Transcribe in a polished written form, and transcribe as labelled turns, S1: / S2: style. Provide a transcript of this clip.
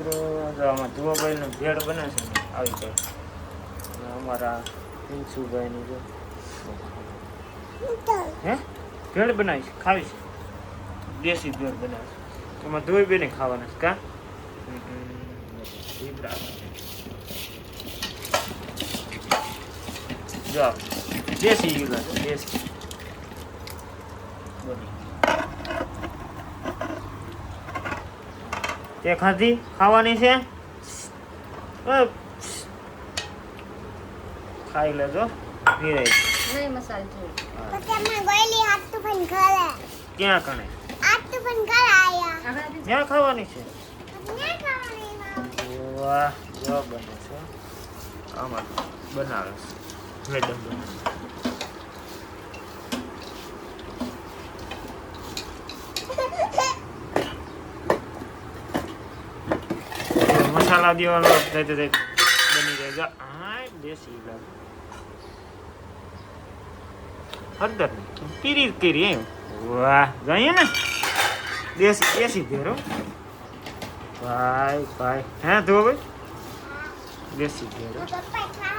S1: મિત્રો જો આમાં ધુવાભાઈનો ભેળ બને છે ને આવી જાય. અને અમારા પિન્સુભાઈની જો હે ભેળ બનાવીશ ખાવીશ દેશી ભેળ બનાવીશ એમાં ધોઈ ને ખાવાના છે કા જો દેશી યુગા દેશી તે ખાધી ખાવાની છે ખાઈ લેજો નિરાય
S2: નહીં મસાલ જોઈ
S3: પછી અમે ગોયલી હાથ તો પણ ખાલે
S1: ક્યાં કણે
S3: હાથ તો પણ ખાયા
S1: ક્યાં ખાવાની છે
S3: ના ખાવાની
S1: વાહ જો બને છે આમાં બનાવે છે મેડમ મસાલા દેવાનો બની જાય હા દેશી લાગે હળદર પીરી કરી એમ વાહ જઈએ ને દેશી દેશી ભેરો ભાઈ ભાઈ હે ધો ભાઈ દેશી ભેરો
S3: પપ્પા